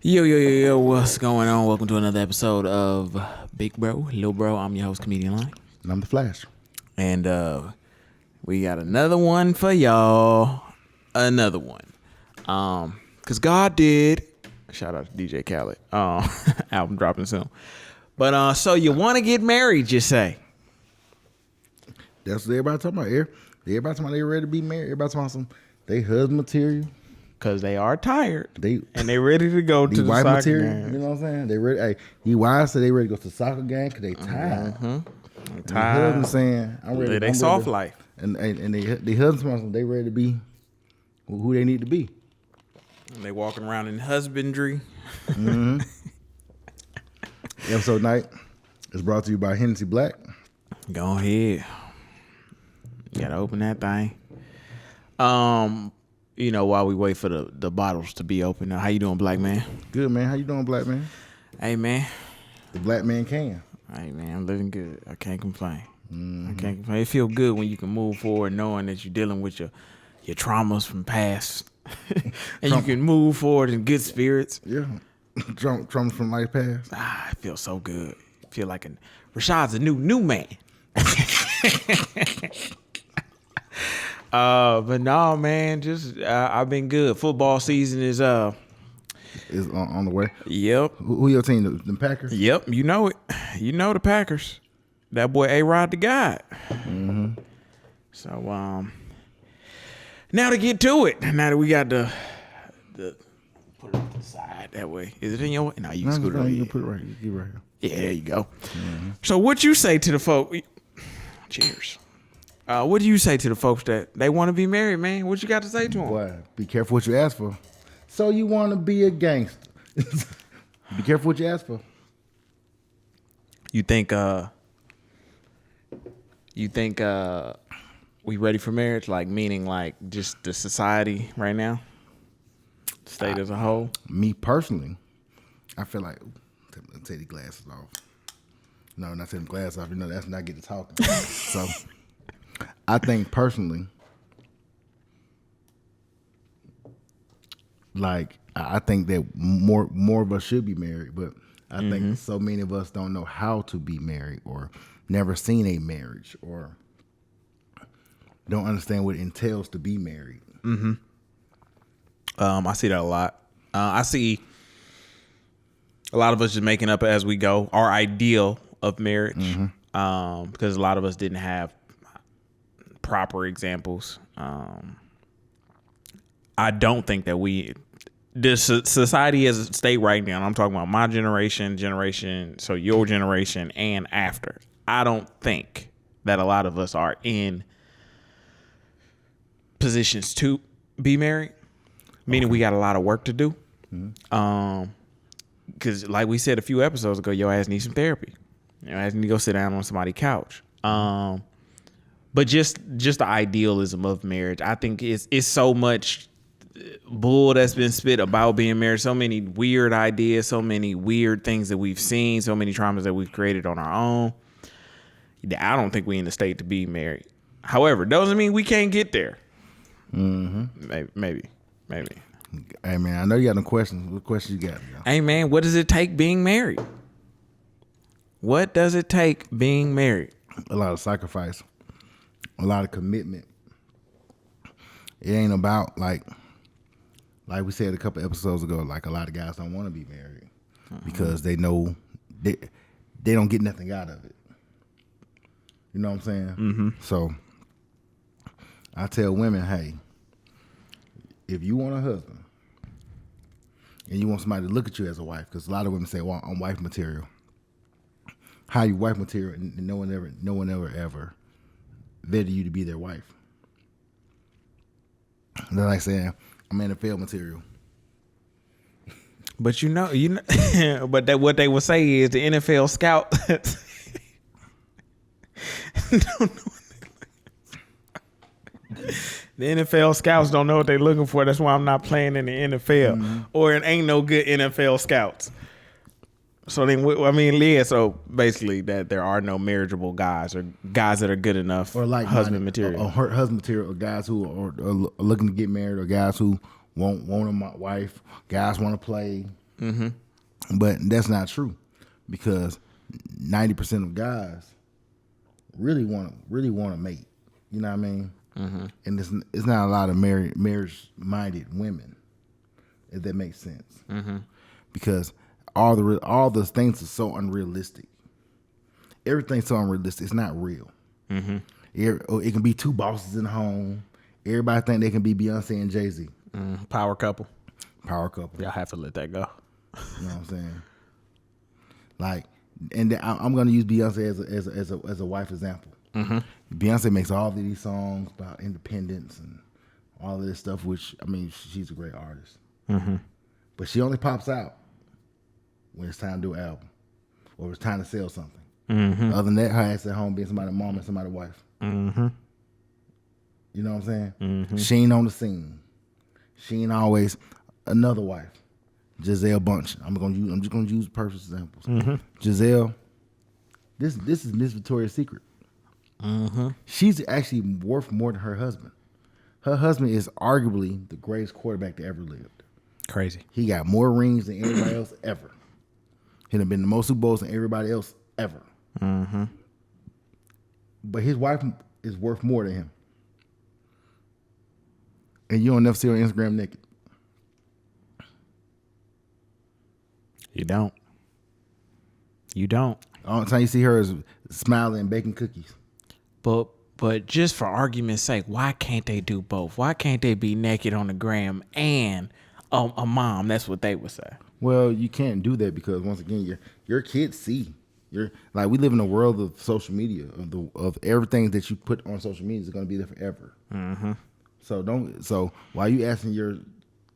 Yo, what's going on? Welcome to another episode of Big Bro, Lil Bro. I'm your host, Comedian Lonnie. And I'm the Flash. And we got another one for y'all. Another one. Because God did. Shout out to DJ Khaled. Album dropping soon. But so you want to get married, you say? That's what everybody talking about. Everybody talking about they ready to be married. Everybody talking about some they husband material. Because they are tired. They ready to go to the wife soccer material. game. You know what I'm saying? They ready. Hey, he wives say they ready to go to the soccer game because they tired. Mm-hmm. The husband saying I'm ready. They soft life. And they husband they ready to be who they need to be. And they walking around in husbandry. Mm-hmm. Episode night is brought to you by Hennessy Black. Go ahead. You gotta open that thing. You know, while we wait for the bottles to be open. How you doing, black man? Good, man. How you doing, black man? Hey, man. The black man can. Hey, man, I'm living good. I can't complain. I can't complain. It feels good when you can move forward knowing that you're dealing with your traumas from past. And you can move forward in good spirits. Yeah. Traumas from life past. It feels so good. I feel like Rashad's a new man. But no, man, just I've been good. Football season is on the way. Yep. Who your team? The Packers? Yep, you know it. You know the Packers. That boy A-Rod the God. Mm-hmm. So now to get to it. Now that we got the put it to the side that way. Is it in your way? No, you can scoot it over. You can put it right here. Get right here. Yeah, there you go. Mm-hmm. So what you say to the folk? Cheers. What do you say to the folks that they want to be married, man? What you got to say to them? Boy, be careful what you ask for. So you want to be a gangster. Be careful what you ask for. You think we ready for marriage? Like, meaning like just the society right now? State as a whole? Me personally, I feel like, take the glasses off. No, not taking the glasses off. You know, that's not getting talking. So I think personally, like I think that more of us should be married, but I think so many of us don't know how to be married or never seen a marriage or don't understand what it entails to be married. Mm-hmm. I see that a lot. I see a lot of us just making up as we go our ideal of marriage, because a lot of us didn't have proper examples. I don't think that this society as a state right now, I'm talking about my generation, so your generation and after. I don't think that a lot of us are in positions to be married, meaning we got a lot of work to do. Because like we said a few episodes ago, your ass needs some therapy. Your ass need to go sit down on somebody's couch. But just the idealism of marriage, I think it's so much bull that's been spit about being married. So many weird ideas, so many weird things that we've seen, so many traumas that we've created on our own. I don't think we in the state to be married. However, doesn't mean we can't get there. Maybe. Hey man, I know you got no questions. What questions you got? Yo? Hey man, what does it take being married? What does it take being married? A lot of sacrifice. A lot of commitment. It ain't about like we said a couple episodes ago, like a lot of guys don't want to be married because they know they don't get nothing out of it. You know what I'm saying? So I tell women, hey, if you want a husband and you want somebody to look at you as a wife, because a lot of women say, well, I'm wife material. How you wife material and no one ever vetted you to be their wife. They're like saying, I'm NFL material. But you know, but what they will say is the NFL scout don't know. The NFL scouts don't know what they're looking for. That's why I'm not playing in the NFL, or it ain't no good NFL scouts. So then, so basically that there are no marriageable guys or guys that are good enough or like husband material. Or husband material, or guys who are looking to get married, or guys who want a wife, guys want to play. But that's not true, because 90% of guys really want to mate. You know what I mean? And it's not a lot of marriage minded women, if that makes sense. Because all the things are so unrealistic. Everything's so unrealistic. It's not real. It can be two bosses in the home. Everybody think they can be Beyonce and Jay-Z. Power couple. Y'all have to let that go. You know what I'm saying? Like, and I'm going to use Beyonce as a wife example. Beyonce makes all of these songs about independence and all of this stuff, which, I mean, she's a great artist. But she only pops out when it's time to do an album or it's time to sell something. Other than that, her ass at home being somebody's mom and somebody's wife. You know what I'm saying? She ain't on the scene. She ain't always another wife. Giselle Bunch. I'm just gonna use perfect examples. Giselle, this is Miss Victoria's Secret. She's actually worth more than her husband. Her husband is arguably the greatest quarterback that ever lived. Crazy. He got more rings than anybody else ever. He'd have been the most Super Bowls than everybody else ever. But his wife is worth more than him. And you don't never see her on Instagram naked. You don't. All the time you see her is smiling and baking cookies. But just for argument's sake, why can't they do both? Why can't they be naked on the gram and a mom? That's what they would say. Well, you can't do that because once again, your kids see. We live in a world of social media, of everything that you put on social media is going to be there forever. So while you asking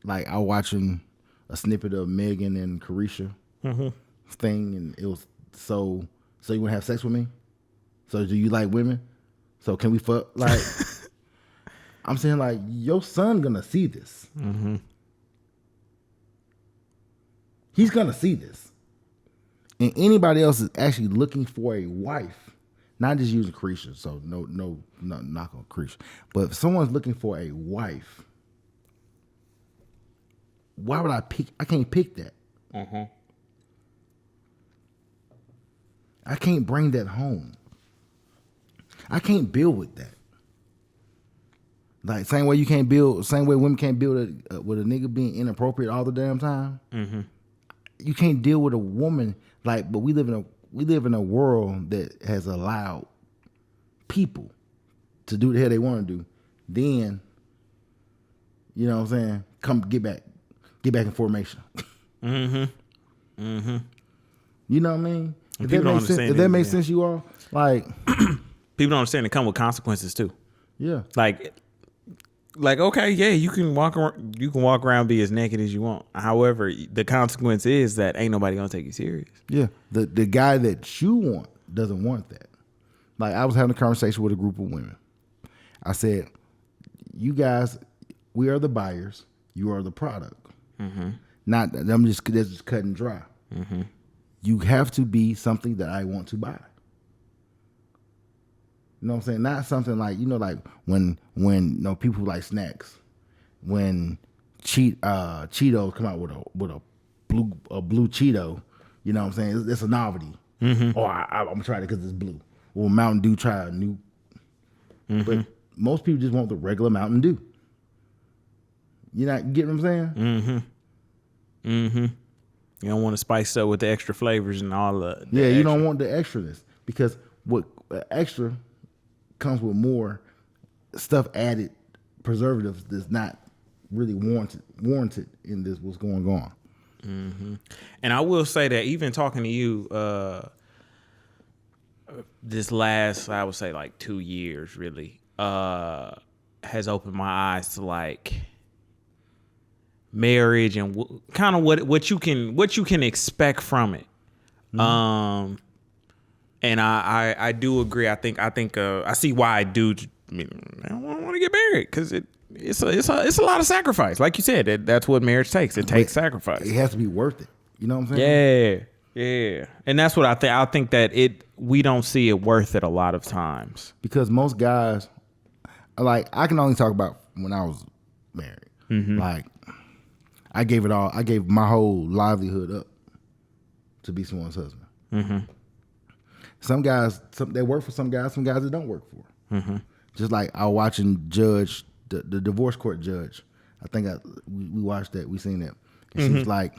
I was watching a snippet of Megan and Carisha thing, and it was so you want to have sex with me? So do you like women? So can we fuck? Like, I'm saying, like, your son gonna see this. He's gonna see this. And anybody else is actually looking for a wife, not just using Carisha, so no knock on Carisha. But if someone's looking for a wife, why would I can't pick that. I can't bring that home. I can't build with that. Like, same way women can't build with a nigga being inappropriate all the damn time. You can't deal with a woman but we live in a world that has allowed people to do the hell they want to do. Then, you know what I'm saying? Come get back in formation. You know what I mean? If that makes sense, you all like. People don't understand it come with consequences too. Yeah. Like okay, yeah, you can walk around be as naked as you want. However, the consequence is that ain't nobody gonna take you serious. Yeah. The guy that you want doesn't want that. Like, I was having a conversation with a group of women. I said, you guys, we are the buyers, you are the product. Not I'm just that's just cut and dry. You have to be something that I want to buy. You know what I'm saying? Not something like, like when people who like snacks, when Cheetos come out with a blue Cheeto, you know what I'm saying? It's a novelty. Oh, I'm gonna try it because it's blue. Or Mountain Dew try a new. But most people just want the regular Mountain Dew. You get what I'm saying? You don't want to spice up with the extra flavors and all the yeah, you don't want the extraness, because what extra comes with more stuff added, preservatives that's not really warranted in this what's going on. And I will say that even talking to you this last, I would say, like 2 years really has opened my eyes to like marriage and kind of what you can expect from it. And I do agree. I think I see why I do. I want to get married because it's a lot of sacrifice. Like you said, that's what marriage takes. It takes sacrifice. It has to be worth it. You know what I'm saying? Yeah. And that's what I think. I think that we don't see it worth it a lot of times, because most guys, like, I can only talk about when I was married. Like, I gave it all. I gave my whole livelihood up to be someone's husband. Mm-hmm. Some guys, they work for some guys that don't work for. Mm-hmm. Just like I was watching Judge, the divorce court judge. I think we watched that. We seen that. And she was like,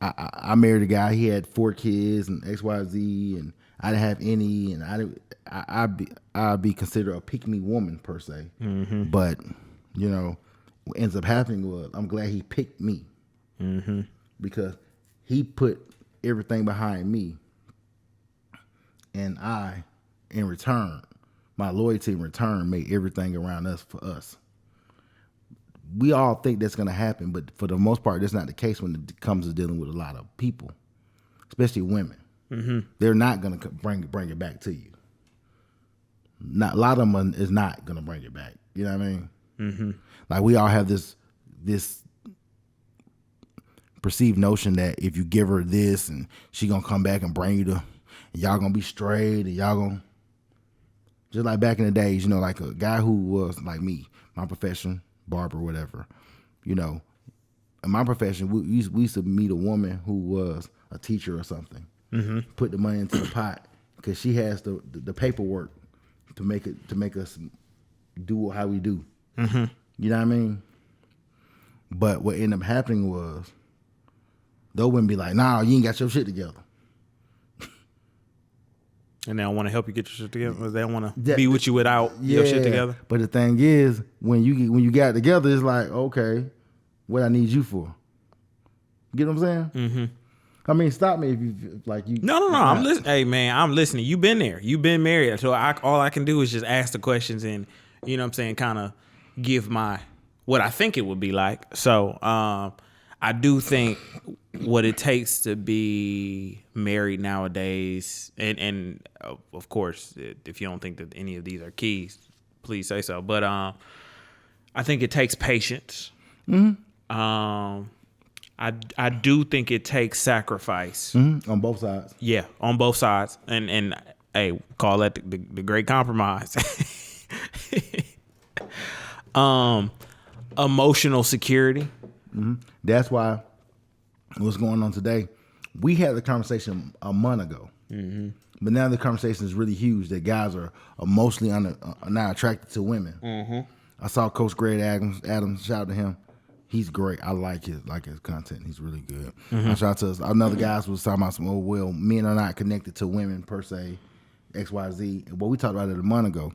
I married a guy. He had 4 kids and XYZ, and I didn't have any, and I'd be considered a pick-me woman per se. Mm-hmm. But what ends up happening was I'm glad he picked me because he put everything behind me, and I, in return, my loyalty in return made everything around us for us. We all think that's going to happen, but for the most part, that's not the case when it comes to dealing with a lot of people, especially women. Mm-hmm. They're not going to bring it back to you. Not a lot of them is not going to bring it back. You know what I mean? Mm-hmm. Like we all have this perceived notion that if you give her this and she gonna come back and bring you to, and y'all gonna be straight, and y'all gonna just like back in the days, like a guy who was like me, my profession, barber, whatever. In my profession, we used to meet a woman who was a teacher or something. Mm-hmm. Put the money into the pot because she has the paperwork to make us do how we do. Mm-hmm. You know what I mean? But what ended up happening was those women be like, "Nah, you ain't got your shit together." And they don't want to help you get your shit together. They don't want to be with you without your shit together. But the thing is, when you got it together, it's like, okay, what I need you for? You get what I'm saying? Mm-hmm. I mean, stop me if you like you. No. I'm listening. Hey, man, I'm listening. You've been there. You've been married. So all I can do is just ask the questions and, you know what I'm saying, kind of give what I think it would be like. So I do think what it takes to be married nowadays, and of course, if you don't think that any of these are keys, please say so. But I think it takes patience. Mm-hmm. I do think it takes sacrifice on both sides. Yeah, on both sides, and hey, call that the great compromise. Emotional security. Mm-hmm. That's why what's going on today. We had the conversation a month ago, but now the conversation is really huge. That guys are emotionally not attracted to women. Mm-hmm. I saw Coach Greg Adams. Shout out to him. He's great. I like his content. He's really good. Mm-hmm. Shout out to another guys was talking about some men are not connected to women per se, XYZ. What we talked about it a month ago.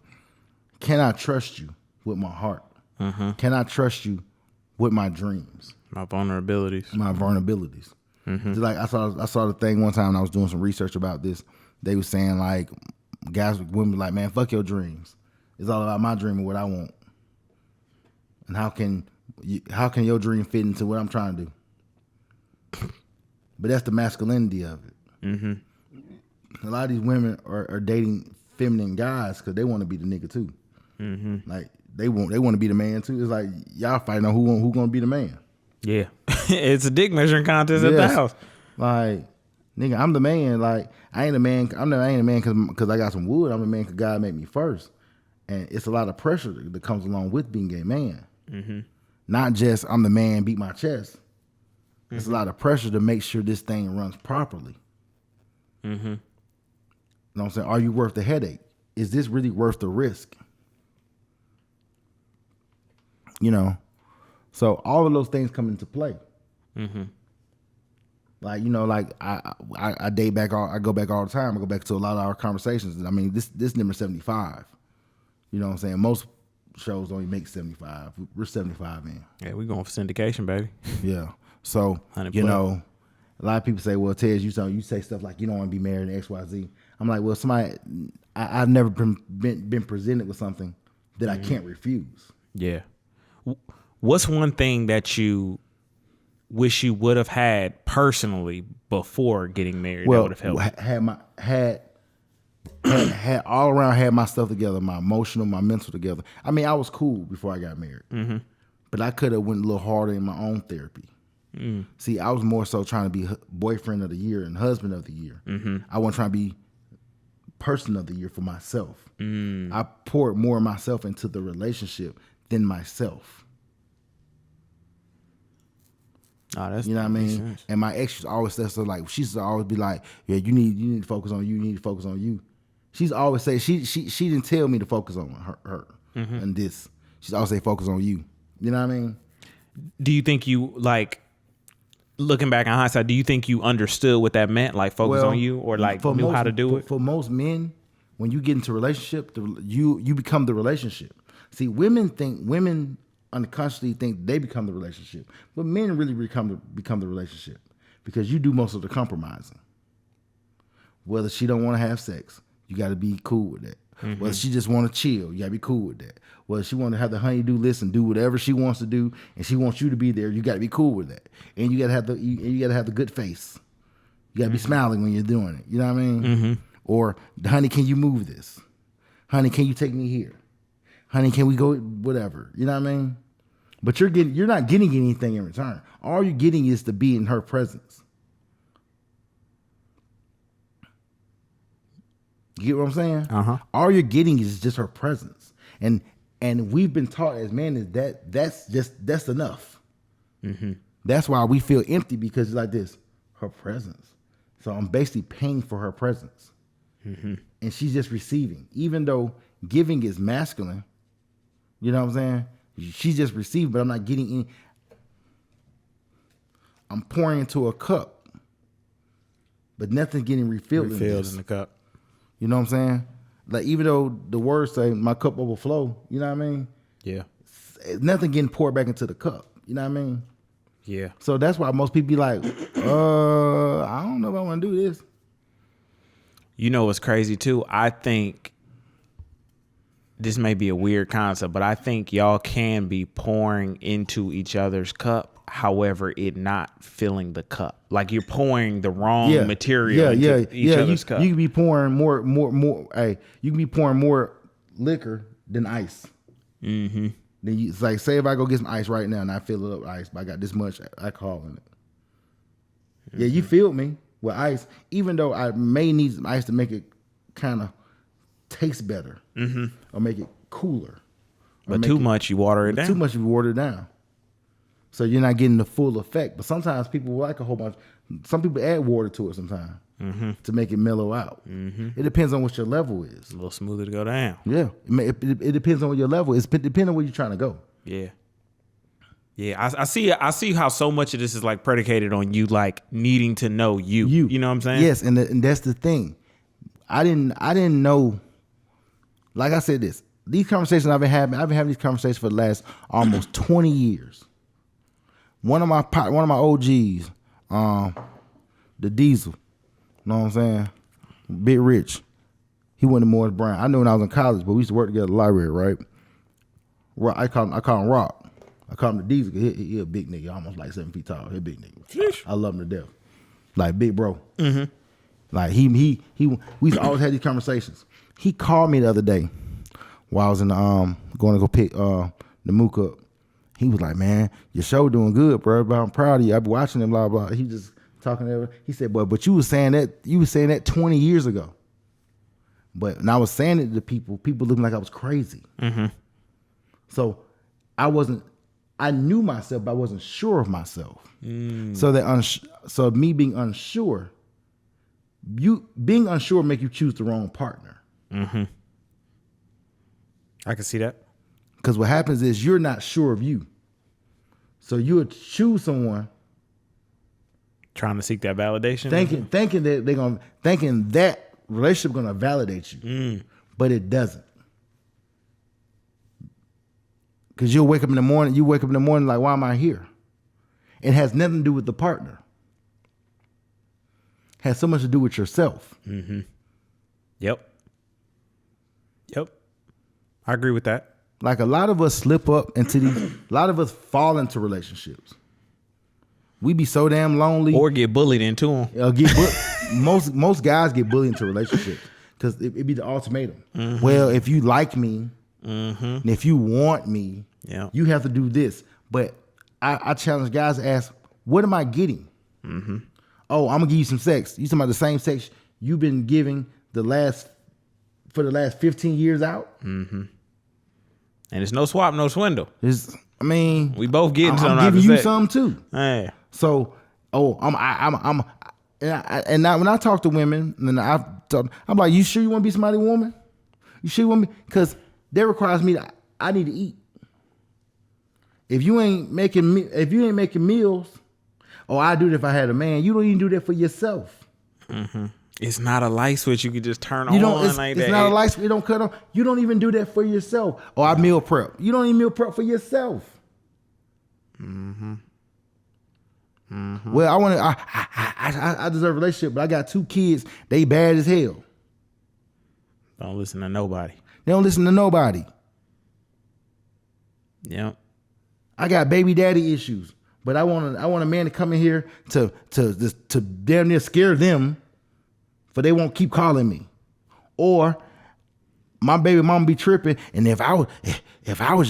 Can I trust you with my heart? Mm-hmm. Can I trust you with my dreams? My vulnerabilities. Mm-hmm. Like I saw the thing one time when I was doing some research about this. They were saying like women were like, man, fuck your dreams. It's all about my dream and what I want. And how can your dream fit into what I'm trying to do? But that's the masculinity of it. Mm-hmm. A lot of these women are dating feminine guys because they want to be the nigga too. Mm-hmm. Like they want to be the man too. It's like y'all fighting on who gonna be the man. Yeah, it's a dick measuring contest at the house. Like, nigga, I'm the man. Like, I ain't a man. I ain't a man because I got some wood. I'm a man because God made me first. And it's a lot of pressure that comes along with being a man. Mm-hmm. Not just I'm the man, beat my chest. Mm-hmm. It's a lot of pressure to make sure this thing runs properly. Mm-hmm. You know what I'm saying? Are you worth the headache? Is this really worth the risk? So all of those things come into play. Mm-hmm. Like, I date back. I go back all the time. I go back to a lot of our conversations. I mean, this number 75. You know what I'm saying? Most shows only make 75. We're 75 in. Yeah, we going for syndication, baby. Yeah. So, a lot of people say, well, Tez, you say stuff like you don't want to be married in XYZ. I'm like, well, I've never been presented with something that I can't refuse. Yeah. What's one thing that you wish you would have had personally before getting married that would have helped? Had all around had my stuff together, my emotional, my mental together. I mean, I was cool before I got married, but I could have went a little harder in my own therapy. Mm. See, I was more so trying to be boyfriend of the year and husband of the year. Mm-hmm. I wasn't trying to be person of the year for myself. Mm. I poured more of myself into the relationship than myself. Oh, that's, you know what I makes mean? sense. And my ex always says so, like, she used to always be like, yeah, you need to focus on you. You need to focus on you. She's always say she didn't tell me to focus on her and this. She's always say focus on you. You know what I mean? Do you think you, like, looking back in hindsight, do you think you understood what that meant, like focus on you, or like knew how to do it? For most men, when you get into a relationship, you become the relationship. See, women unconsciously think they become the relationship, but men really become the relationship because you do most of the compromising. Whether she don't want to have sex, you got to be cool with that. Whether she just want to chill, you got to be cool with that. Whether she want to have the honey-do list and do whatever she wants to do, and she wants you to be there, you got to be cool with that. And you got to have the good face. You got to be smiling when you're doing it. You know what I mean? Or, honey, can you move this? Honey, can you take me here? Honey, can we go whatever? You know what I mean? But you're not getting anything in return. All you're getting is to be in her presence. You get what I'm saying? All you're getting is just her presence. And we've been taught as men that's enough. That's why we feel empty, because it's like this, her presence. So I'm basically paying for her presence. And she's just receiving. Even though giving is masculine, you know what I'm saying? She's just receiving, but I'm not getting any. I'm pouring into a cup, but nothing's getting refilled in the cup. You know what I'm saying? Like, even though the words say my cup overflow, you know what I mean? Yeah. Nothing getting poured back into the cup. You know what I mean? Yeah. So that's why most people be like, I don't know if I want to do this. You know what's crazy too? I think this may be a weird concept, but I think y'all can be pouring into each other's cup, however, it not filling the cup. Like you're pouring the wrong material into each other's cup. You can be pouring more. Hey, you can be pouring more liquor than ice. Then it's like, say if I go get some ice right now and I fill it up with ice, but I got this much alcohol in it. Yeah, you filled me with ice, even though I may need some ice to make it kind of taste better or make it cooler. But too much, you water it down. Too much, you water it down. So you're not getting the full effect. But sometimes people like a whole bunch. Some people add water to it sometimes to make it mellow out. It depends on what your level is. A little smoother to go down. Yeah. It depends on what your level is. It depends on where you're trying to go. Yeah. Yeah, I see how so much of this is like predicated on you like needing to know you. You know what I'm saying? Yes, and that's the thing. I didn't know. Like I said, these conversations I've been having these conversations for the last almost 20 years. One of my OGs, the Diesel, you know what I'm saying? Big Rich. He went to Morris Brown. I knew when I was in college, but we used to work together at the library, right? I call him Rock. I call him the Diesel. He a big nigga, almost like 7 feet tall. He a big nigga. Sheesh. I love him to death. Like big bro. Like we used to always have these conversations. He called me the other day while I was in the going to go pick the mook up. He was like, "Man, your show doing good, bro. But I'm proud of you. I've been watching it, blah blah." He just talking to everyone. He said, but you was saying that 20 years ago. But when I was saying it to people looking like I was crazy. So I knew myself, but I wasn't sure of myself. So me being unsure, being unsure make you choose the wrong partner. I can see that. Because what happens is you're not sure of you. So you would choose someone trying to seek that validation, thinking that relationship gonna validate you, but it doesn't. Because you wake up in the morning like, why am I here? It has nothing to do with the partner. It has so much to do with yourself. Yep. I agree with that. Like a lot of us slip up into a lot of us fall into relationships. We be so damn lonely. Or get bullied into them. Most guys get bullied into relationships because it be the ultimatum. Well, if you like me, and if you want me, you have to do this. But I challenge guys to ask, what am I getting? Oh, I'm gonna give you some sex. You talking about the same sex you've been giving for the last 15 years out? And it's no swap, no swindle. We both getting something. I'm giving you some too. Hey. So, and now when I talk to women, and I'm like, you sure you want to be somebody's woman? You sure you want me? Because that requires me I need to eat. If you ain't making meals, I do it if I had a man. You don't even do that for yourself. Mm-hmm. It's not a light switch you can just turn on like that. It's not a light switch. It don't cut on. You don't even do that for yourself. I meal prep. You don't even meal prep for yourself. Mm-hmm. Mm-hmm. Well, I deserve a relationship, but I got 2 kids. They bad as hell. Don't listen to nobody. They don't listen to nobody. Yep. I got baby daddy issues, but I want a man to come in here to damn near scare them, for they won't keep calling me, or my baby mama be tripping. And if I was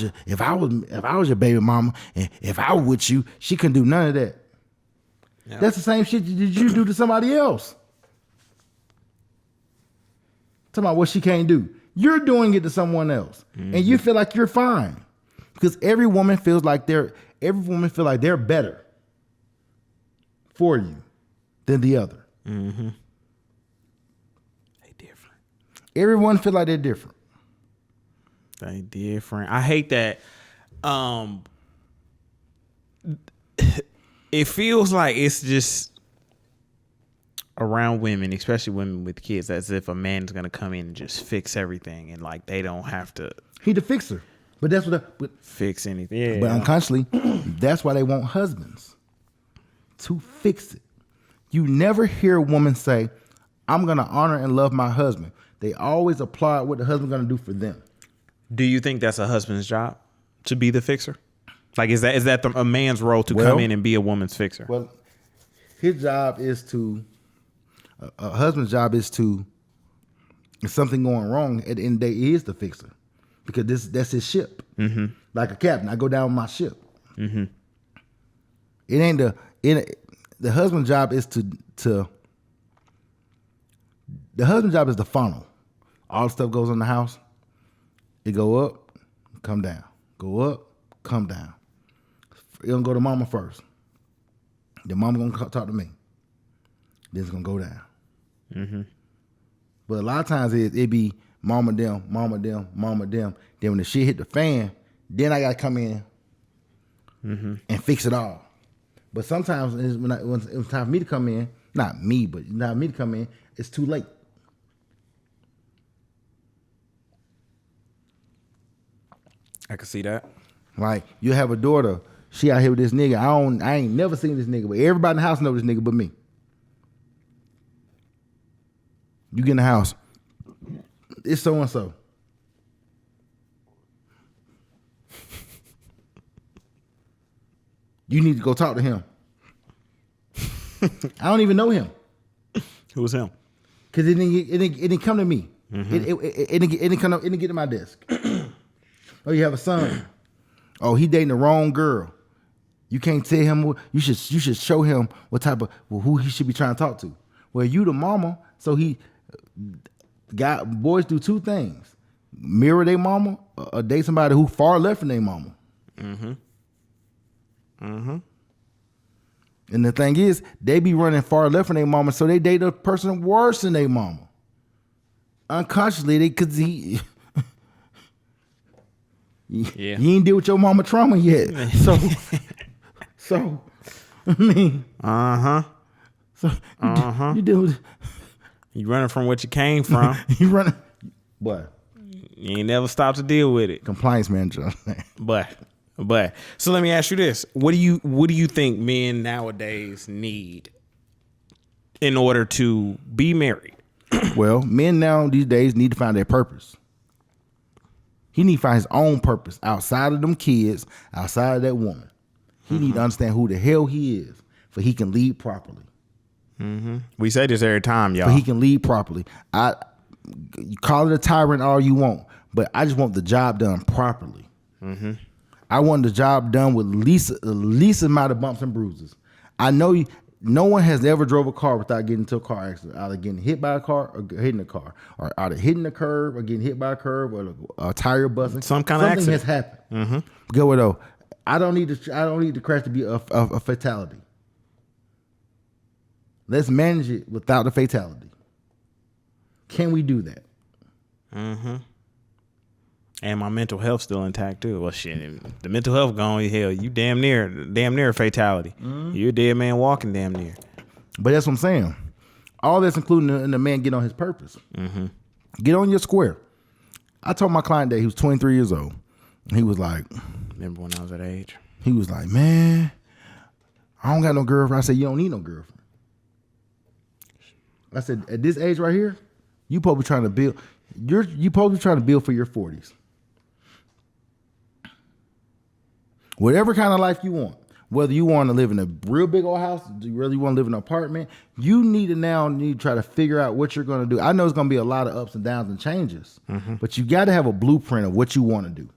your baby mama, and if I was with you, she couldn't do none of that. Yep. That's the same shit that you do to somebody else. Talking about what she can't do. You're doing it to someone else, and you feel like you're fine. Because every woman feels like they're better for you than the other. Mm-hmm. They different. Everyone feel like they're different. They different. I hate that. It feels like it's just around women, especially women with kids, as if a man's gonna come in and just fix everything, and like they don't have to. He the fixer. But that's what fix anything. Yeah. But unconsciously, that's why they want husbands to fix it. You never hear a woman say, "I'm gonna honor and love my husband." They always applaud what the husband's gonna do for them. Do you think that's a husband's job to be the fixer? Like, is that a man's role to come in and be a woman's fixer? Well, his job is a husband's job is to, if something going wrong, at the end of the day, he is the fixer. Because that's his ship. Mm-hmm. Like a captain, I go down with my ship. Mm-hmm. It ain't the husband's job is the husband's job is the funnel. All the stuff goes in the house. It go up, come down. Go up, come down. It gonna go to mama first. Then mama gonna talk to me. Then it's gonna go down. Mm-hmm. But a lot of times it be mama them, mama them, mama them. Then when the shit hit the fan, then I gotta come in and fix it all. But sometimes when it's time for me to come in, not me, but not me to come in, it's too late. I can see that. Like, you have a daughter, she out here with this nigga. I ain't never seen this nigga, but everybody in the house know this nigga but me. You get in the house, it's so and so. You need to go talk to him. I don't even know him. Who's him? Because it didn't come to me. Mm-hmm. It didn't get to my desk. Oh, you have a son. Oh, he dating the wrong girl. You can't tell him. You should show him what type of who he should be trying to talk to. Well, you the mama, so boys do 2 things: mirror their mama, or date somebody who far left from their mama. Mm-hmm. Mm-hmm. And the thing is, they be running far left from their mama, so they date a person worse than their mama. Unconsciously, you ain't deal with your mama trauma yet. So I mean, you deal with. You running from what you came from. You running, what? You ain't never stopped to deal with it. Compliance manager. But so let me ask you this: what do you think men nowadays need in order to be married? Well, men now these days need to find their purpose. He need to find his own purpose outside of them kids, outside of that woman. He need to understand who the hell he is, for he can lead properly. Mm-hmm. We say this every time, y'all. But he can lead properly. You call it a tyrant all you want, but I just want the job done properly. Mm-hmm. I want the job done with least amount of bumps and bruises. I know no one has ever drove a car without getting into a car accident, either getting hit by a car or hitting a car, or either hitting a curb or getting hit by a curb or a tire busting. Something accident has happened. Mm-hmm. Go with though. I don't need the crash to be a fatality. Let's manage it without the fatality. Can we do that? Mm-hmm. And my mental health still intact too. Well, shit, the mental health gone. Hell, you damn near a fatality. Mm-hmm. You're a dead man walking damn near. But that's what I'm saying. All that's including the man get on his purpose. Mm-hmm. Get on your square. I told my client that he was 23 years old. And he was like, remember when I was that age? He was like, man, I don't got no girlfriend. I said, you don't need no girlfriend. I said, at this age right here, you supposed to be trying to build. You supposed to be trying to build for your 40s. Whatever kind of life you want, whether you want to live in a real big old house, whether you want to live in an apartment, you need to try to figure out what you're going to do. I know it's going to be a lot of ups and downs and changes, but you got to have a blueprint of what you want to do.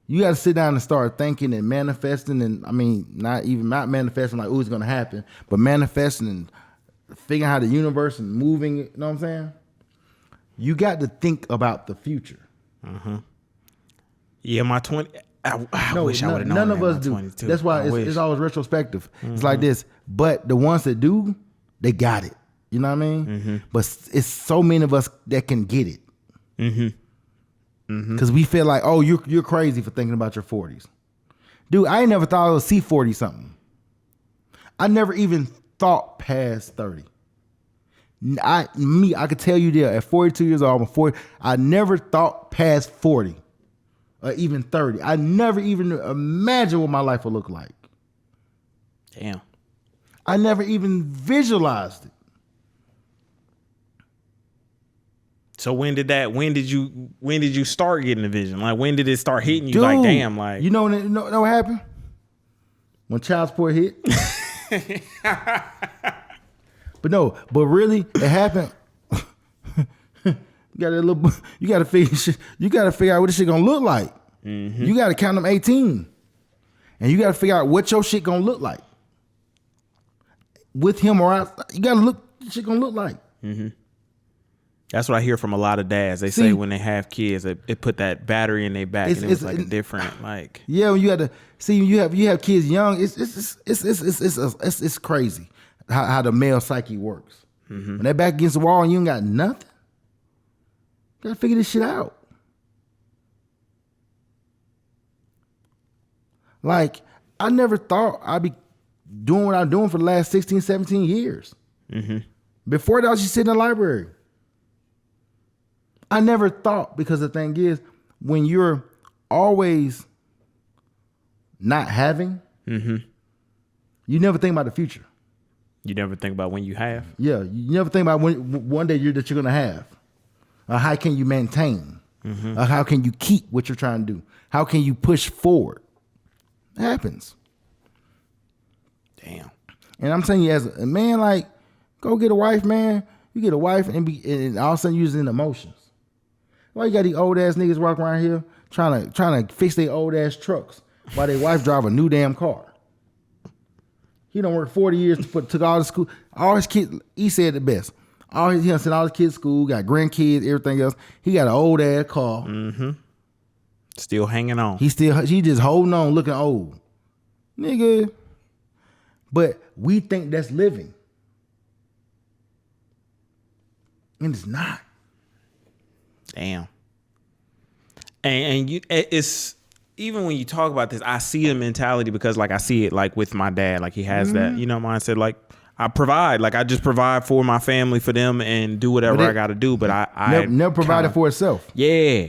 You got to sit down and start thinking and manifesting, and I mean, not manifesting like, oh, it's going to happen, but manifesting and figuring out how the universe and moving it. You know what I'm saying? You got to think about the future. Yeah, my 20. I wish I would have known. None of us do. 22. That's why it's always retrospective. It's like this. But the ones that do, they got it. You know what I mean? But it's so many of us that can get it. Because we feel like, oh, you're crazy for thinking about your 40s. Dude, I ain't never thought I would see 40 something. I never even thought past 30. I could tell you there at 42 years old, I'm 40. I never thought past 40. Or even 30. I never even imagined what my life would look like. Damn. I never even visualized it. So when did you start getting the vision? Like, when did it start hitting you? Dude, like, damn, like, you know what happened? When child support hit. But really, it happened. You gotta figure out what this shit gonna look like. You gotta count them 18. And you gotta figure out what your shit gonna look like. With him or out, you gotta look what shit gonna look like. That's what I hear from a lot of dads. They say when they have kids, it put that battery in their back, and it's like a different, like. Yeah, when you had to see, you have kids young. It's crazy how the male psyche works. When they're back against the wall and you ain't got nothing. Gotta figure this shit out. Like, I never thought I'd be doing what I'm doing for the last 16, 17 years. Before that, I was just sitting in the library. I never thought, because the thing is, when you're always not having, you never think about the future. You never think about when you have? Yeah, you never think about one day that you're going to have. How can you maintain? How can you keep what you're trying to do? How can you push forward? It happens. Damn. And I'm telling you, as a man, like, go get a wife, man. You get a wife and all of a sudden you're using emotions. Why you got these old ass niggas walking around here trying to fix their old ass trucks while their wife drive a new damn car? He done worked 40 years took all the school. All his kids, he said the best. He sent all his kids to school, got grandkids, everything else. He got an old ass car. Still hanging on. He just holding on, looking old. Nigga. But we think that's living. And it's not. Damn. And it's even when you talk about this, I see the mentality, because like I see it like with my dad, like he has that, mindset, like I provide, like I just provide for my family, for them, and do whatever I got to do. But I never provided for itself. Yeah.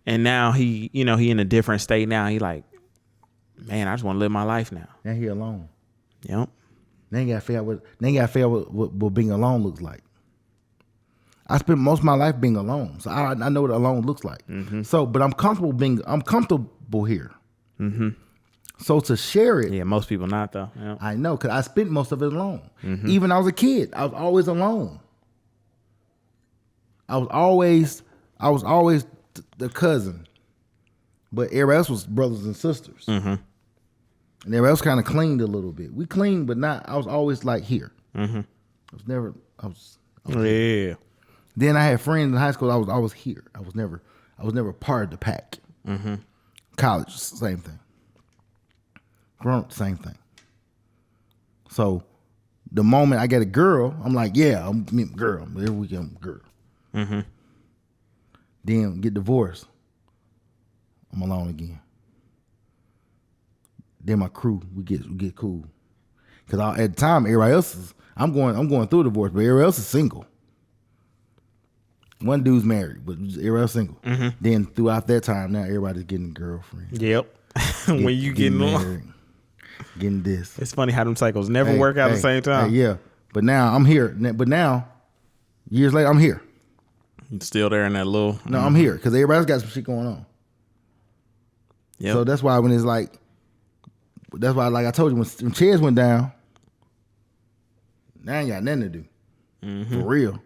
And now he in a different state now. He like, man, I just want to live my life now. Now he alone. Yep. They ain't got to figure out what being alone looks like. I spent most of my life being alone, so I know what alone looks like. So, but I'm comfortable here. So to share it, yeah, most people not though. Yep. I know, because I spent most of it alone. Even when I was a kid, I was always alone. I was always the cousin, but everybody else was brothers and sisters. And everybody else kind of cleaned a little bit. We cleaned, but not. I was always like here. I was yeah. Then I had friends in high school. I was here. I was never part of the pack. College, same thing. Grown up, same thing. So the moment I get a girl, I'm like, yeah, I'm meet a girl. Every weekend, girl. Mm-hmm. Then get divorced. I'm alone again. Then my crew, we get cool. Cause at the time, everybody else is. I'm going through a divorce, but everybody else is single. One dude's married, but everybody else single. Mm-hmm. Then throughout that time, now everybody's getting a girlfriend. Yep. When you getting married, getting this. it's funny how them cycles never work out at the same time. Yeah, but now I'm here. But now, years later, I'm here. It's still there in that little. No, I'm here because everybody's got some shit going on. Yep. So that's why when it's like, that's why like I told you when chairs went down, now I ain't got nothing to do. For real.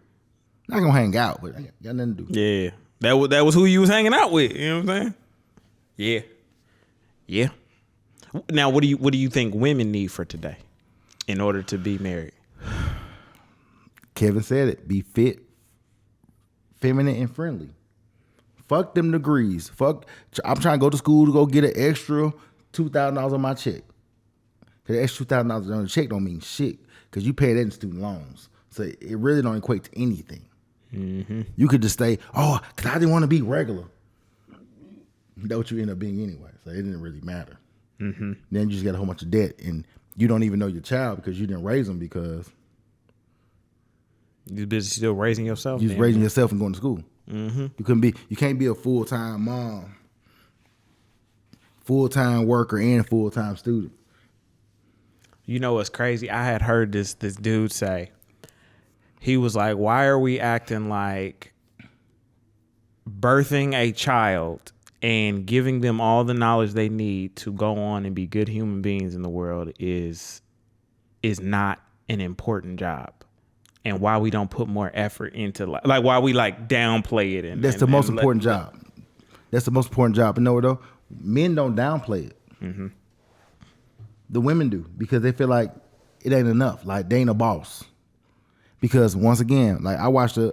Not gonna hang out, but I got nothing to do. Yeah. That was who you was hanging out with. You know what I'm saying? Yeah. Yeah. Now, what do you think women need for today in order to be married? Kevin said it. Be fit, feminine, and friendly. Fuck them degrees. Fuck. I'm trying to go to school to go get an extra $2,000 on my check. Cause the extra $2,000 on the check don't mean shit. Cause you pay that in student loans, so it really don't equate to anything. Mm-hmm. You could just say, "Oh, cause I didn't want to be regular." That's what you end up being anyway. So it didn't really matter. Mm-hmm. Then you just got a whole bunch of debt, and you don't even know your child because you didn't raise them because you busy still raising yourself. You was raising yourself and going to school. Mm-hmm. You can't be a full-time mom, full-time worker, and full-time student. You know what's crazy? I had heard this dude say, he was like, why are we acting like birthing a child and giving them all the knowledge they need to go on and be good human beings in the world is not an important job? And why we don't put more effort into like why we like downplay it. That's the most important job. That's the most important job. You know what though? Men don't downplay it. Mm-hmm. The women do because they feel like it ain't enough. Like they ain't a boss. Because once again, like I watched a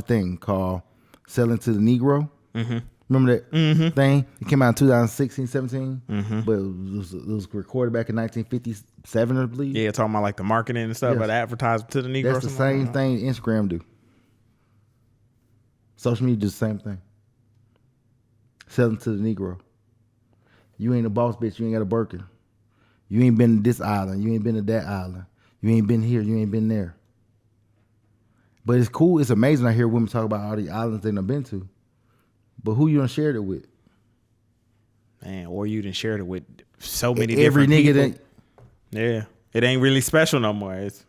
thing called Selling to the Negro. Mm-hmm. Remember that thing? It came out in 2016, 17, but it was recorded back in 1957, I believe. Yeah, talking about like the marketing and stuff, but advertising to the Negro. That's the same thing Instagram do. Social media does the same thing. Selling to the Negro. You ain't a boss, bitch. You ain't got a Birkin. You ain't been to this island. You ain't been to that island. You ain't been here. You ain't been there. But it's cool. It's amazing. I hear women talk about all the islands they done been to. But who you done shared it with? Man, or you done shared it with so many every different nigga people. Yeah, it ain't really special no more. It's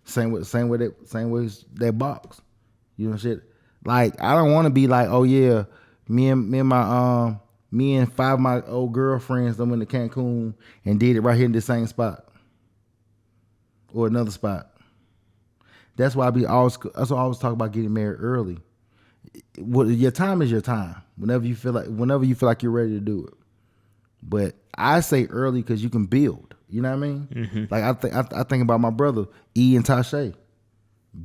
same way that box. You know shit. Like I don't want to be like, oh yeah, me and five of my old girlfriends that went to Cancun and did it right here in the same spot or another spot. That's why I always talk about getting married early. Your time is your time. Whenever you feel like you're ready to do it. But I say early because you can build. You know what I mean? Mm-hmm. Like I think about my brother E and Tashay.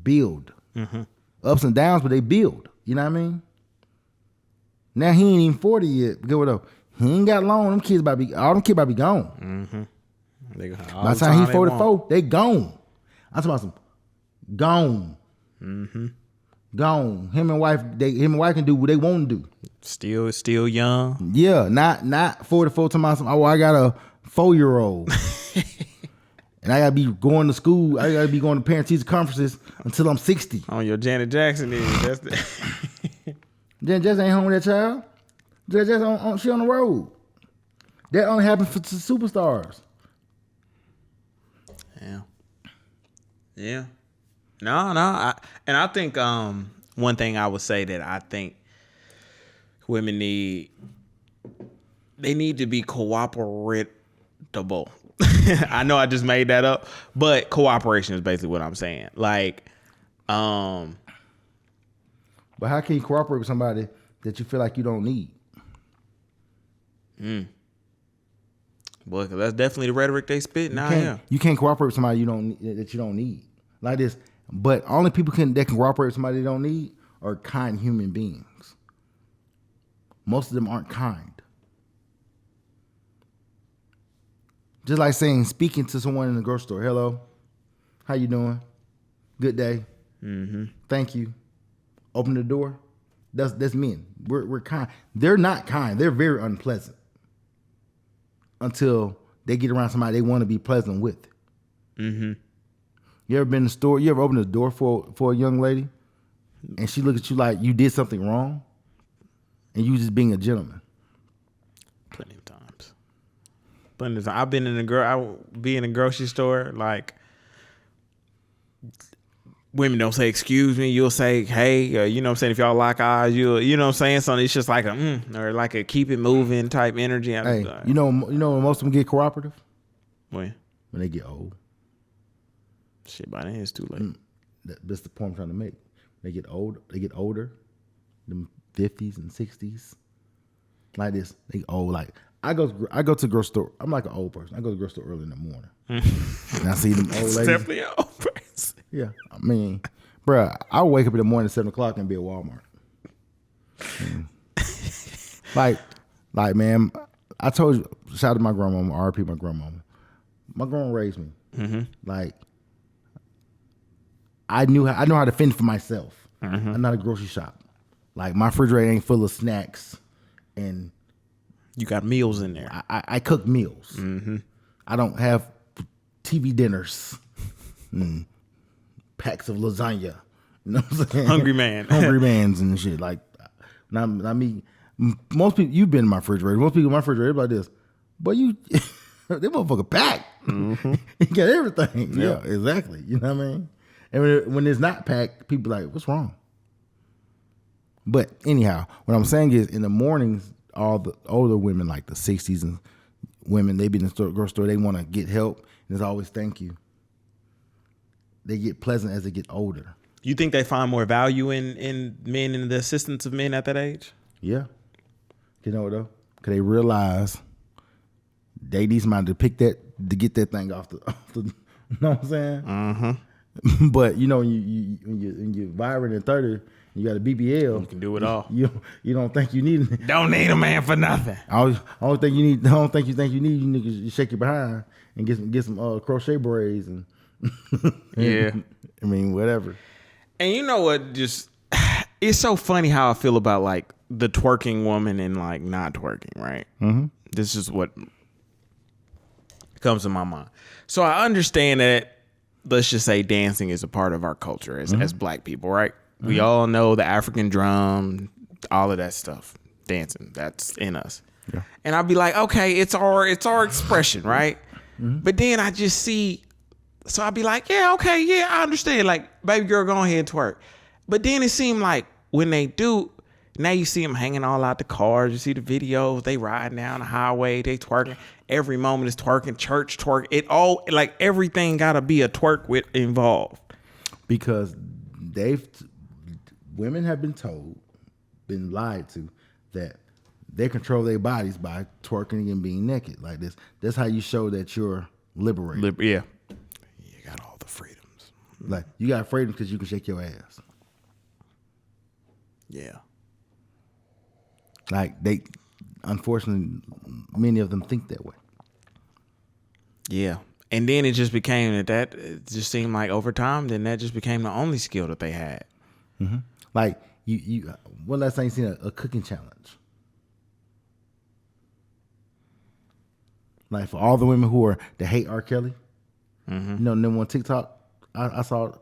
Build. Mm-hmm. Ups and downs, but they build. You know what I mean? Now he ain't even 40 yet. Get what up? He ain't got long. All them kids about to be gone. Mm-hmm. By the time he's 44, they gone. I'm talking about some gone. Mm-hmm. Gone. Him and wife can do what they want to do. Still young. Yeah, not 44 to myself. Oh, I got a 4-year-old. And I gotta be going to school. I gotta be going to parent teacher conferences until I'm 60. On your Janet Jackson is. That's the Janet Jackson ain't home with that child. Janet Jackson she on the road. That only happens for superstars. Yeah. Yeah. No. I think one thing I would say that I think women need to be cooperatable. I know I just made that up, but cooperation is basically what I'm saying. Like, but how can you cooperate with somebody that you feel like you don't need? Boy, 'cause that's definitely the rhetoric they spit now. Yeah, you can't cooperate with somebody that you don't need like this. But only people that can cooperate with somebody they don't need are kind human beings. Most of them aren't kind. Just like saying, speaking to someone in the grocery store, hello, how you doing? Good day. Mm-hmm. Thank you. Open the door. That's men. We're kind. They're not kind. They're very unpleasant until they get around somebody they want to be pleasant with. Mm-hmm. You ever been in the store? You ever opened the door for a young lady, and she look at you like you did something wrong, and you just being a gentleman? Plenty of times. I've been in a grocery store, like, women don't say excuse me, you'll say hey, or, you know what I'm saying, if y'all lock eyes, you know what I'm saying, so it's just like a or like a keep it moving type energy. Hey, you know when most of them get cooperative? When they get old. Shit, by then it's too late. That's the point I'm trying to make. They get older, them 50s and 60s, like this. They old. Like I go to the grocery store. I'm like an old person. I go to the grocery store early in the morning, and I see them old ladies. Definitely an old person. Yeah, I mean, bruh, I wake up in the morning at 7:00 and be at Walmart. Like, man, I told you. Shout out to my grandmama. R.I.P. my grandmama. My grandma raised me. Mm-hmm. Like, I know how to fend for myself. Mm-hmm. I'm not a grocery shop. Like, my refrigerator ain't full of snacks, and you got meals in there. I cook meals. Mm-hmm. I don't have TV dinners. Packs of lasagna. You know what I'm saying? Hungry mans and shit. Like, I mean, most people, you've been in my refrigerator. Most people in my refrigerator like this. But they motherfucker packed. Mm-hmm. You got everything. Yeah, exactly. You know what I mean? And when it's not packed, people like, what's wrong? But anyhow, what I'm saying is, in the mornings, all the older women, like the 60s and women, they be in the grocery store, they want to get help, and there's always thank you. They get pleasant as they get older. You think they find more value in men and the assistance of men at that age? Yeah. You know what though? Because they realize they need somebody to get that thing off the you know what I'm saying? Mm-hmm. But you know, when you're vibrant and 30, you got a BBL. You can do it all. You don't think you need it. Don't need a man for nothing. I don't think you think you need, you niggas shake your behind and get some crochet braids and yeah. I mean, whatever. And you know what? Just it's so funny how I feel about like the twerking woman and like not twerking, right? Mm-hmm. This is what comes to my mind. So I understand that, let's just say, dancing is a part of our culture as black people, right? Mm-hmm. We all know the African drum, all of that stuff, dancing, that's in us. Yeah. And I'd be like, okay, it's our expression, right? Mm-hmm. But then I just see. So I'd be like, yeah, okay, yeah, I understand. Like, baby girl, go ahead and twerk. But then it seemed like when they do, now you see them hanging all out the cars. You see the videos. They riding down the highway. They twerking. Every moment is twerking. Church twerk. It all, like, everything got to be a twerk with involved. Because women have been lied to, that they control their bodies by twerking and being naked like this. That's how you show that you're liberated. Yeah. Got all the freedoms. Like, you got freedom because you can shake your ass. Yeah. Like, unfortunately, many of them think that way. Yeah. And then it just became it just seemed like over time, then that just became the only skill that they had. Mm-hmm. Like, you one last time you seen a cooking challenge? Like, for all the women that hate R. Kelly. Mm-hmm. You know, then one TikTok, I saw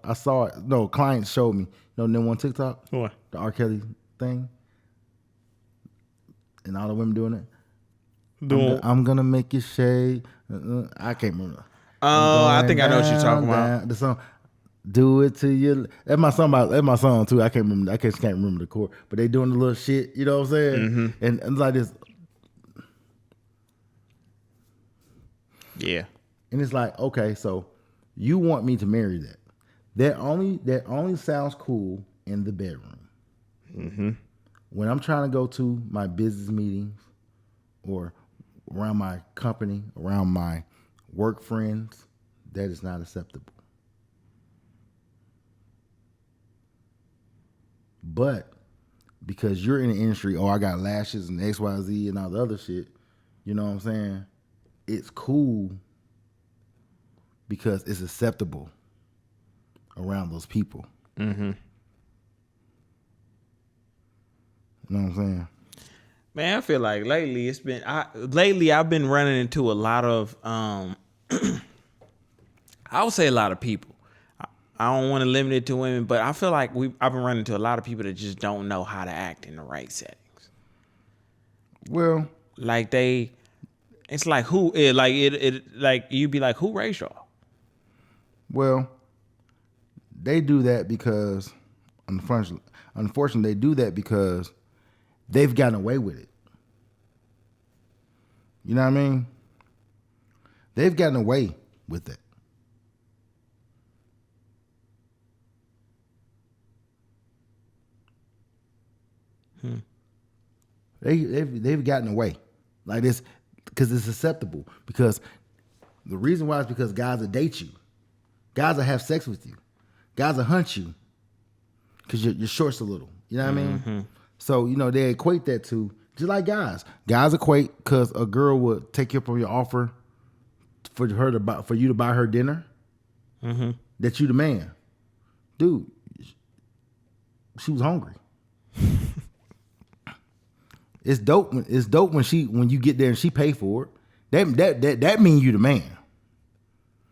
it. No, clients showed me. You know, then one TikTok, what? The R. Kelly thing, and all the women doing it. I'm gonna make you shake. I can't remember. Oh, I think I know what you're talking about. The song, "Do It to You." That's my song too. I can't remember. I can't remember the chord. But they doing the little shit. You know what I'm saying? Mm-hmm. And like this. Yeah. And it's like, okay, so you want me to marry that? That only sounds cool in the bedroom. Mm-hmm. When I'm trying to go to my business meetings or around my company, around my work friends, that is not acceptable. But because you're in the industry, I got lashes and XYZ and all the other shit, you know what I'm saying? It's cool because it's acceptable around those people. Mm-hmm. You know what I'm saying? Man, I feel like lately I've been running into a lot of I would say a lot of people. I don't want to limit it to women, but I feel like I've been running into a lot of people that just don't know how to act in the right settings. Well, like it's like like you'd be like, who raised y'all? Well, they do that because, unfortunately, they do that because they've gotten away with it. You know what I mean? They've gotten away with it. They've gotten away like this because it's acceptable. Because the reason why is because guys will date you, guys will have sex with you, guys will hunt you because your short's a little. You know what I mean? So they equate that to just like guys. Guys equate because a girl would take you up on your offer for you to buy her dinner. Mm-hmm. That you the man, dude. She was hungry. It's dope. It's dope when you get there and she pay for it. That mean you the man.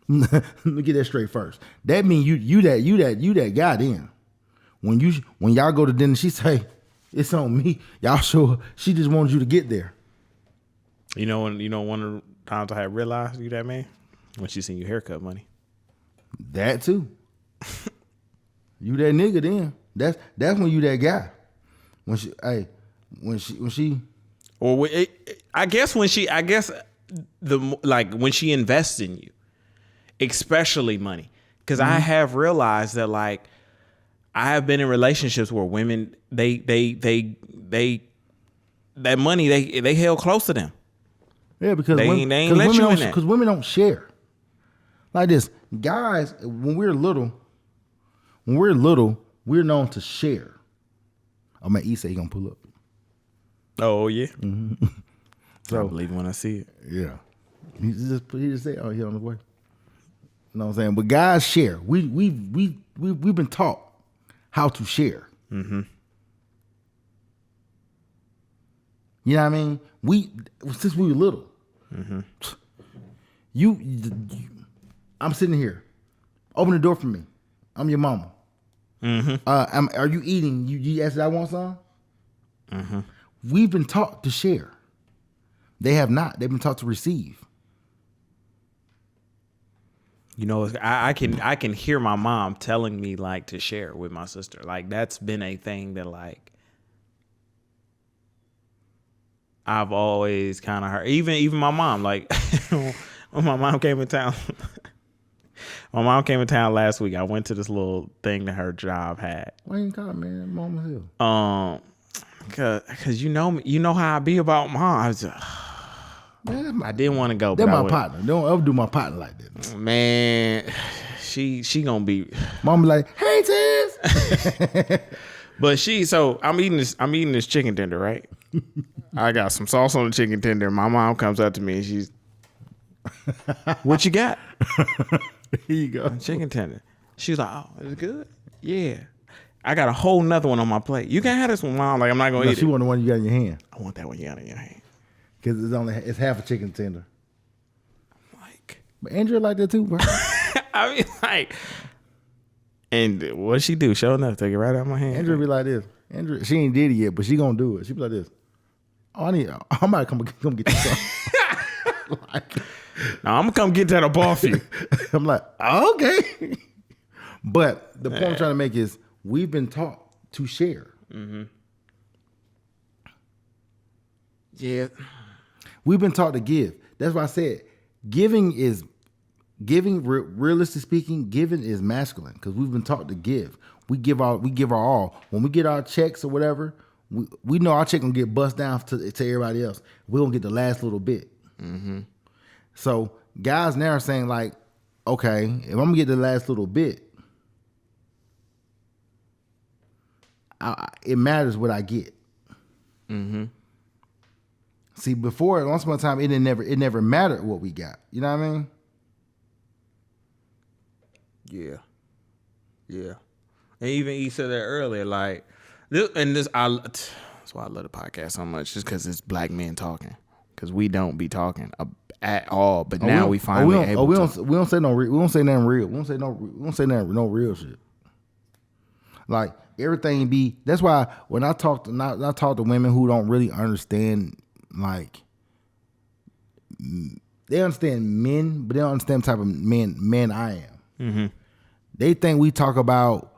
Let me get that straight first. That mean you that guy then. When y'all go to dinner, she say, it's on me. Y'all sure she just wanted you to get there. One of the times I had realized you that man? When she seen you haircut money. That too. You that nigga then. That's when you that guy. When she when she invests in you, especially money. Because I have realized that I have been in relationships where women that money they held close to them. Yeah, because they ain't let you in that. Because women don't share. Like this, guys, when we're little, we're known to share. Oh man, E say he gonna pull up. Oh yeah. Mm-hmm. So I believe it when I see it. Yeah. He just said, oh, he on the way. You know what I'm saying? But guys share. We've been taught how to share. Mm-hmm. You know what I mean? Since we were little. Mm-hmm. I'm sitting here. Open the door for me. I'm your mama. Mm-hmm. Are you eating? You asked, I want some? Mm-hmm. We've been taught to share. They have not. They've been taught to receive. I can hear my mom telling me to share with my sister. That's been a thing that I've always kind of heard. Even my mom, when my mom came in town. My mom came in town last week. I went to this little thing that her job had. Why you call it, man? Mama's here. Cause you know how I be about mom. I was I didn't want to go. They're my partner. Don't ever do my partner like that. Man, she gonna be. Mom be like, hey Tiz. But I'm eating this chicken tender, right? I got some sauce on the chicken tender. My mom comes up to me and she's, what you got? Here you go. Chicken tender. She's like, oh, is it good? Yeah. I got a whole nother one on my plate. You can't have this one, Mom. I'm not gonna eat it. She want the one you got in your hand. I want that one you got in your hand. Because it's half a chicken tender. But Andrea like that too, bro. I mean, and what she do? Show enough, take it right out of my hand. Andrea be like this. Andrea, she ain't did it yet, but she gonna do it. She be like this. Oh, I might come get you some. No, I'm gonna come get that up off you. I'm like, okay. But the point I'm trying to make is we've been taught to share. Mm-hmm. Yeah. We've been taught to give. That's why I said realistically speaking, giving is masculine because we've been taught to give. We give our all. When we get our checks or whatever, we know our check gonna get bust down to everybody else. We're gonna get the last little bit. Mm-hmm. So guys now are saying okay, if I'm gonna get the last little bit, it matters what I get. Mm-hmm. See, before once upon a time, it never mattered what we got. You know what I mean? Yeah. Yeah. And even he said that earlier, like this, that's why I love the podcast so much, just because it's black men talking, because we don't be talking at all, but now we finally able to. We don't say no. We don't say nothing real. We don't say no real shit. Like everything be. That's why when I talk to women who don't really understand, like they understand men, but they don't understand the type of men I am. Mm-hmm. They think we talk about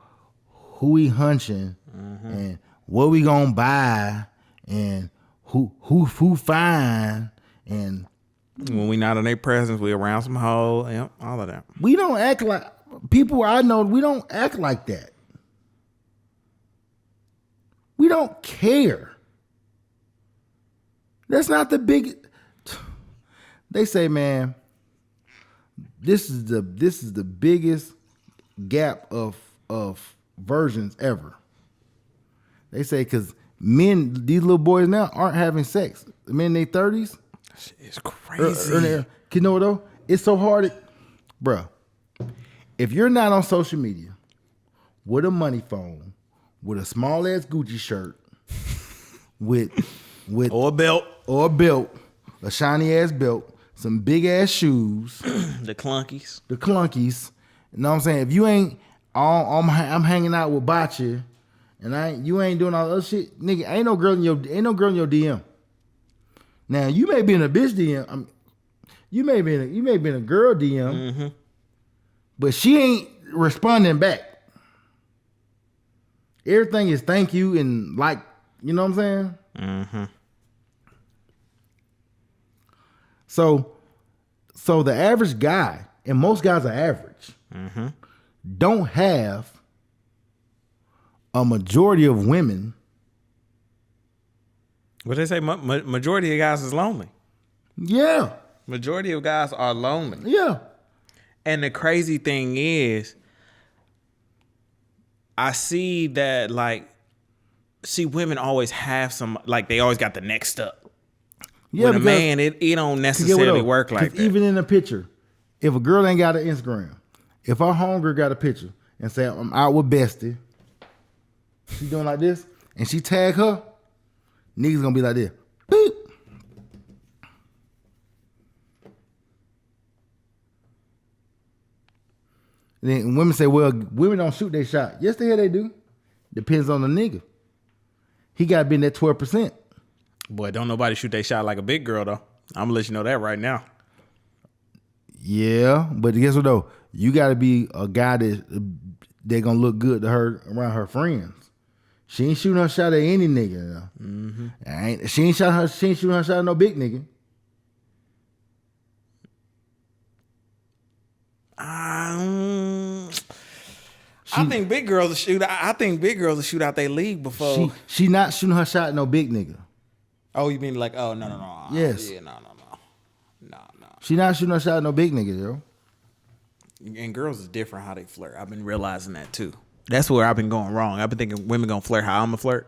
who we hunching and what we gonna buy and who fine, and when we not in their presence, we around some hoe, yep, all of that. We don't act like people I know. We don't act like that. We don't care. That's not the big. They say, man, this is the biggest gap of versions ever. They say because men, these little boys now aren't having sex. The men in their 30s. It's crazy. You know what though? It's so hard, bruh. If you're not on social media with a money phone, with a small ass Gucci shirt, with or a belt, a shiny ass belt, some big ass shoes, the clunkies. You know what I'm saying? If you ain't I'm hanging out with Bachi, and you ain't doing all that other shit, nigga. Ain't no girl in your DM. Now you may be in a bitch DM. You may be in a girl DM, but she ain't responding back. Everything is thank you and like, you know what I'm saying? Mm-hmm. So the average guy, and most guys are average, don't have a majority of women. What they say? Majority of guys is lonely. Yeah. Majority of guys are lonely. Yeah. And the crazy thing is, I see that women always have some, like they always got the next up. Yeah, with a man, it don't necessarily work like that. Even in a picture, if a girl ain't got an Instagram, if her homegirl got a picture and say, I'm out with Bestie, she doing like this, and she tag her, niggas gonna be like this. Beep. Then women say, well, women don't shoot their shot. Yes, the hell they do. Depends on the nigga. He got to be in that 12%. Boy, don't nobody shoot their shot like a big girl, though. I'm going to let you know that right now. Yeah, but guess what, though? You got to be a guy that they're going to look good to her around her friends. She ain't shooting her shot at any nigga. You know? Mm-hmm. She ain't shooting her shot at no big nigga. I think big girls will shoot. I think big girls will shoot out their league before. She not shooting her shot at no big nigga. Oh, you mean like? Oh, no. Yes. Yeah, no. She not shooting her shot at no big nigga, yo. And girls is different how they flirt. I've been realizing that too. That's where I've been going wrong. I've been thinking women gonna flirt how I'm gonna flirt,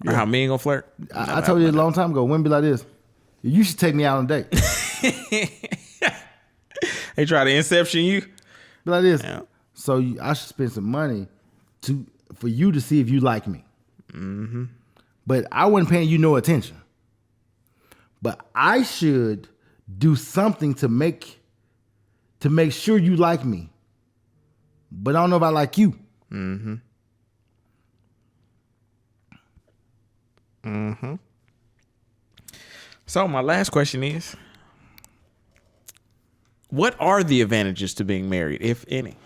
or how men gonna flirt. I told you a long time ago. Women be like this. You should take me out on a date. They try to inception you. Be like this. Yeah. So I should spend some money for you to see if you like me. Mm-hmm. But I wasn't paying you no attention. But I should do something to make sure you like me. But I don't know if I like you. Mm-hmm. Mm-hmm. So my last question is, what are the advantages to being married, if any?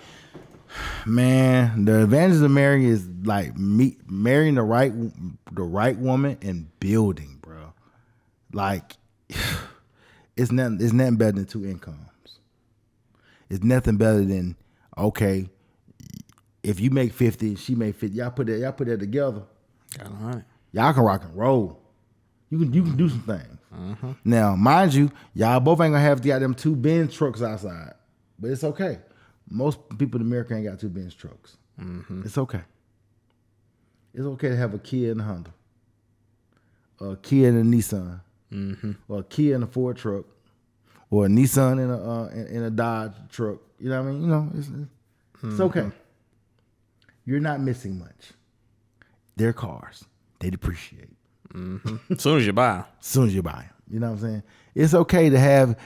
Man, the advantages of marrying is like marrying the right woman and building, bro. Like it's nothing better than two incomes. It's nothing better than, okay, if you make 50, she make 50. Y'all put that together. Got 100. Y'all can rock and roll. You can do some things. Mm-hmm. Now, mind you, y'all both ain't gonna have to got them two Benz trucks outside, but it's okay. Most people in America ain't got two Benz trucks. Mm-hmm. It's okay. It's okay to have a Kia and a Honda, or a Kia and a Nissan, or a Kia and a Ford truck, or a Nissan and a Dodge truck. You know what I mean? You know, It's okay. You're not missing much. Their cars, they depreciate. As soon as you buy 'em. As soon as you buy them. You know what I'm saying? It's okay to have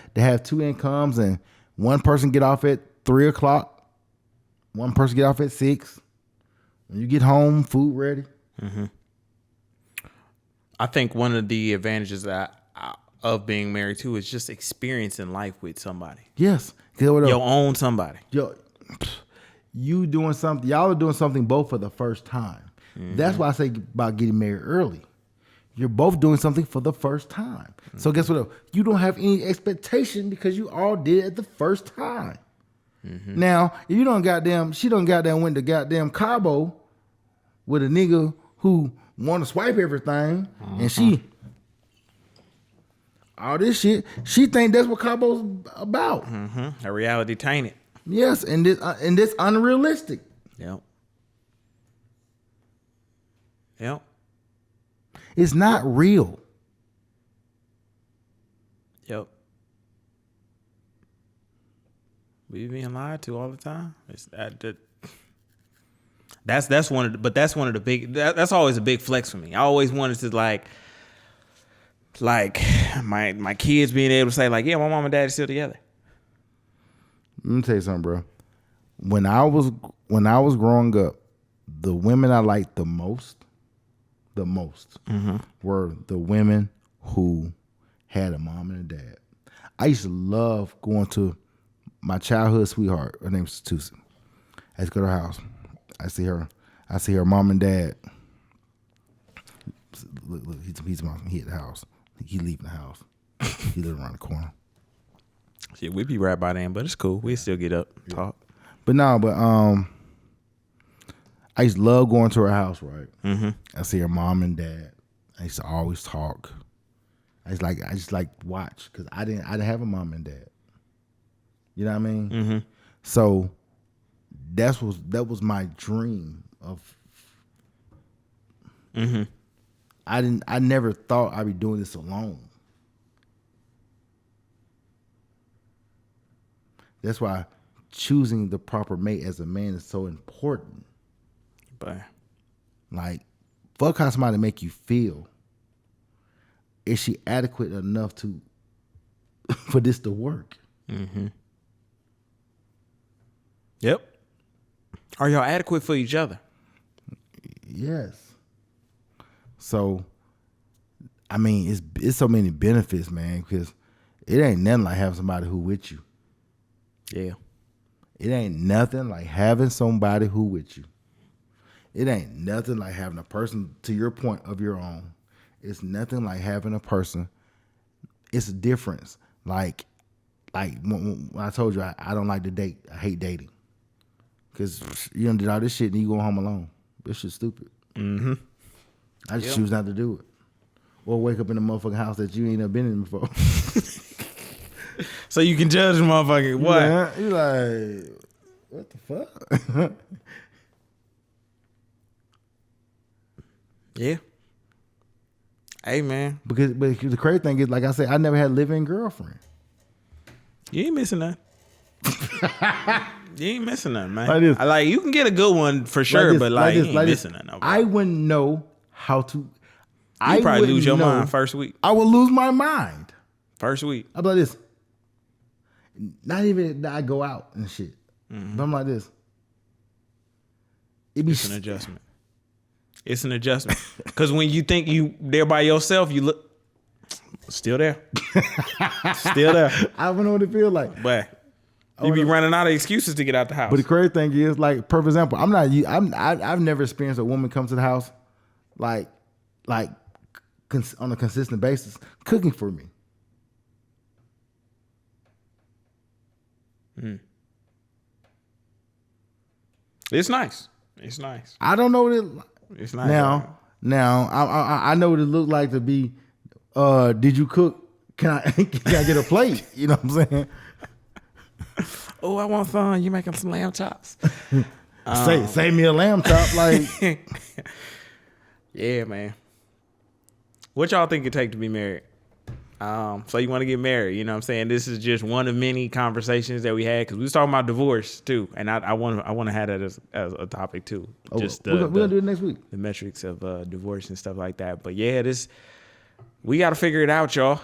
two incomes and one person get off at 3:00, one person get off at 6. When you get home, food ready. I think one of the advantages of being married too is just experiencing life with somebody. Yes. Your own somebody. You doing something. Y'all are doing something both for the first time. That's why I say about getting married early. You're both doing something for the first time. So guess what? You don't have any expectation because you all did it at the first time. Now, if you she don't goddamn went to goddamn Cabo with a nigga who want to swipe everything, and she all this shit. She think that's what Cabo's about. A reality tainted. Yes, and this unrealistic. Yep. It's not real. Yep. We being lied to all the time. That's one of the big. That's always a big flex for me. I always wanted to like my kids being able to say like, yeah, my mom and dad are still together. Let me tell you something, bro. When I was growing up, the women I liked the most were the women who had a mom and a dad. I used to love going to my childhood sweetheart. Her name's Tusi. I used to go to her house. I see her mom and dad. Look, he's he at the house. He leaving the house. He live around the corner. Shit, we be right by then, but it's cool. We still get up, talk. I used to love going to her house, right? I see her mom and dad. I used to always talk. I just like watch because I didn't have a mom and dad. You know what I mean? So that was my dream of. I never thought I'd be doing this alone. That's why choosing the proper mate as a man is so important. But like, fuck how somebody make you feel. Is she adequate enough to for this to work? Yep. Are y'all adequate for each other? Yes. So, I mean, it's so many benefits, man, because it ain't nothing like having somebody who with you. Yeah. It ain't nothing like having somebody who with you. It ain't nothing like having a person, to your point, of your own. It's nothing like having a person. It's a difference. Like when I told you I don't like to date. I hate dating. Because you done did all this shit and you go home alone. This shit's stupid. I just choose not to do it. Or wake up in a motherfucking house that you ain't never been in before. So you can judge the motherfucker. What? You like, what the fuck? Yeah. Hey, man. But the crazy thing is, like I said, I never had a living girlfriend. You ain't missing nothing. You ain't missing nothing, man. Like this. You can get a good one for sure, this, but you ain't missing nothing. No, I wouldn't know how to. You probably lose your mind first week. I would lose my mind. First week. I'm like this. Not even that I go out and shit. But I'm like this. It's an adjustment. It's an adjustment. Because when you think you there by yourself, you look still there. Still there. I don't know what it feels like. But you be running out of excuses to get out the house. But the crazy thing is, like, perfect example, I've never experienced a woman come to the house like on a consistent basis cooking for me. It's nice. It's nice. I don't know what it's nice. Now I know what it looked like to be. Did you cook? Can I get a plate? You know what I'm saying? Oh, I want some. You making some lamb chops? Save me a lamb chop, like. Yeah, man. What y'all think it take to be married? So you want to get married? You know what I'm saying? This is just one of many conversations that we had because we was talking about divorce too, and I want to have that as a topic too. Just we're gonna do it next week. The metrics of divorce and stuff like that. But yeah, we got to figure it out, y'all.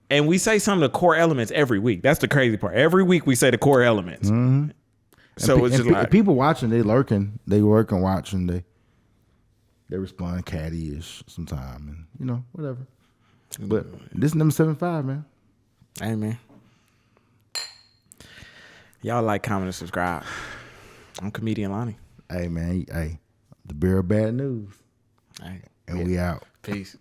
And we say some of the core elements every week. That's the crazy part. Every week we say the core elements. Mm-hmm. So it's just like people watching, they lurking, they working, watching, they respond catty-ish sometime, and whatever. But this is number 75, man. Hey, man. Y'all like, comment, and subscribe. I'm Comedian Lonnie. Hey, man. Hey, the bearer of bad news. Hey, and we out. Peace.